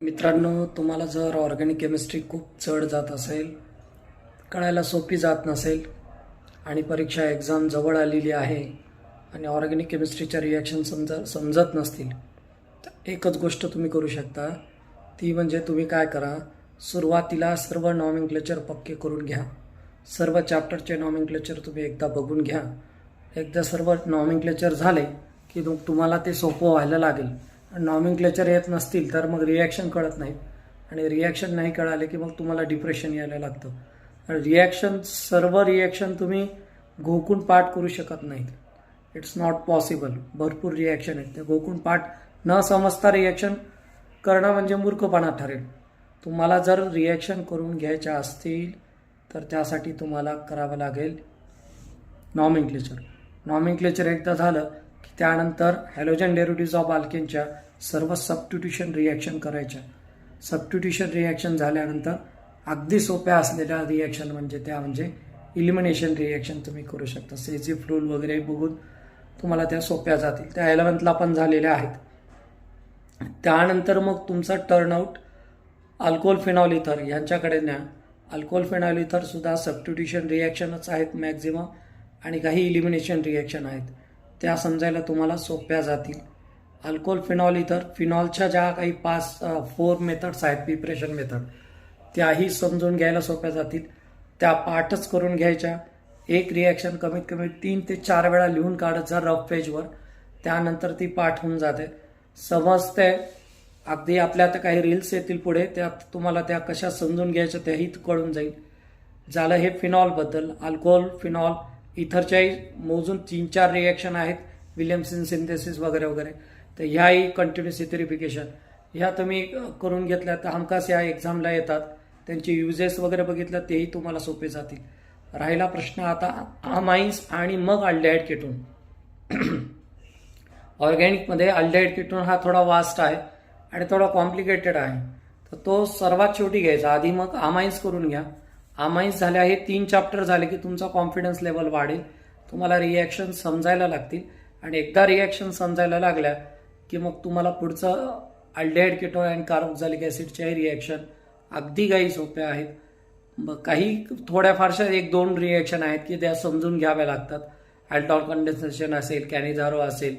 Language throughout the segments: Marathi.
मित्रांनो, तुम्हाला जर ऑर्गॅनिक केमिस्ट्री खूप जड जात असेल, कळायला सोपी जात नसेल आणि परीक्षा एक्झाम जवळ आलेली आहे आणि ऑर्गॅनिक केमिस्ट्रीच्या रिॲक्शन समजत नसतील, तर एकच गोष्ट तुम्ही करू शकता. ती म्हणजे तुम्ही काय करा, सुरुवातीला सर्व नॉमेनक्लेचर पक्के करून घ्या. सर्व चॅप्टरचे नॉमेनक्लेचर तुम्ही एकदा बघून घ्या. एकदा सर्व नॉमेनक्लेचर झाले की मग तुम्हाला ते सोपं व्हायला लागेल. नॉमेनक्लेचर येत नसतील तर मग रिॲक्शन कळत नाही आणि रिॲक्शन नाही कळाले की मग तुम्हाला डिप्रेशन यायला लागतं. सर्व रिॲक्शन तुम्ही घोकून पाठ करू शकत नाहीत. It's not possible. भरपूर रिॲक्शन आहेत, ते घोकून पाठ न समजता रिॲक्शन करणं म्हणजे मूर्खपणा ठरेल. तुम्हाला जर रिॲक्शन करून घ्यायच्या असतील तर त्यासाठी तुम्हाला करावं लागेल नॉमेनक्लेचर. नॉमेनक्लेचर एकदा झालं की त्यानंतर हॅलोजन डेरिव्हेटिव्ह्ज ऑफ अल्केनच्या सर्व सबस्टिट्यूशन रिॲक्शन करायच्या. सबस्टिट्यूशन रिॲक्शन झाल्यानंतर अगदी सोप्या असलेल्या रिॲक्शन म्हणजे इलिमिनेशन रिॲक्शन तुम्ही करू शकता. सेझिफ रूल वगैरे बघून तुम्हाला त्या सोप्या जातील. त्या 11th पण झालेल्या आहेत. त्यानंतर मग तुमचा टर्नआउट अल्कोहोल फिनॉल इथर यांच्याकडे न्या. अल्कोहोल फिनॉल इथर सुद्धा सबस्टिट्यूशन रिॲक्शनच आहेत मॅक्झिमम आणि काही इलिमिनेशन रिॲक्शन आहेत. त्या समजायला तुम्हाला सोप्या जातील. अल्कोहोल फिनॉल इथर फिनॉलच्या ज्या काही 4 मेथड्स आहेत, प्रिपरेशन मेथड, त्याही समजून घ्यायला सोप्या जातील. त्या पाठच करून घ्यायच्या. एक रिॲक्शन कमीत कमी 3 ते 4 वेळा लिहून काढत जा रफ पेजवर. त्यानंतर ती पाठ होऊन जाते, समजते. अगदी आपल्या आता काही रील्स येतील पुढे, त्यात तुम्हाला त्या कशा समजून घ्यायच्या त्याही कळून जाईल. झालं हे फिनॉलबद्दल. अल्कोहोल फिनॉल इथरच्याही मोजून 3-4 रिॲक्शन आहेत, विलियमसन सिंथेसिस वगैरे वगैरे. तर ह्याही कंटिन्युअस इथरिफिकेशन ह्या तुम्ही करून घेतल्या तर हमखास या एक्झामला येतात. त्यांचे युजेस वगैरे बघितलं तेही तुम्हाला सोपे जातील. राहिला प्रश्न आता अमाइन्स आणि मग अल्डिहाइड कीटोन. ऑर्गॅनिकमध्ये अल्डिहाइड कीटोन हा थोडा वास्ट आहे आणि थोडा कॉम्प्लिकेटेड आहे, तर तो सर्वात शेवटी घ्यायचा. आधी मग अमाइन्स करून घ्या. अमाइन्स झाल्या, हे 3 चॅप्टर झाले की तुमचा कॉन्फिडन्स लेवल वाढेल. तुम्हाला रिॲक्शन समजायला लागतील आणि एकदा रिॲक्शन समजायला लागल्या की मग तुम्हाला पुढचं अल्डिहाइड कीटोन आणि कार्बोक्सिलिक ॲसिडच्याही रिॲक्शन अगदी काही सोप्या आहेत. काही थोड्या फारशा 1-2 रिॲक्शन आहेत की त्या समजून घ्याव्या लागतात. अल्टॉल कंडेन्सेशन असेल, कॅनिझारो असेल,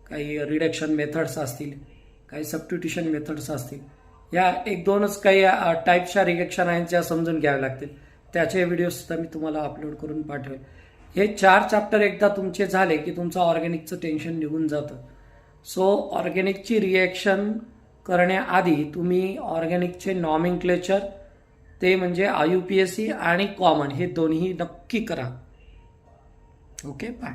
काही रिडक्शन मेथड्स असतील, काही सबस्टिट्यूशन मेथड्स असतील. या 1-2च काही टाईपच्या रिॲक्शन आहेत ज्या समजून घ्याव्या लागतील. त्याचे व्हिडिओ सुद्धा मी तुम्हाला अपलोड करून पाठवेल. हे 4 चॅप्टर एकदा तुमचे झाले की तुमचं ऑर्गॅनिकचं टेन्शन निघून जातं. सो ऑर्गॅनिकची रिॲक्शन करण्याआधी तुम्ही ऑर्गॅनिकचे नॉमेनक्लेचर, ते म्हणजे IUPAC आणि कॉमन, हे दोन्ही नक्की करा. Okay, bye.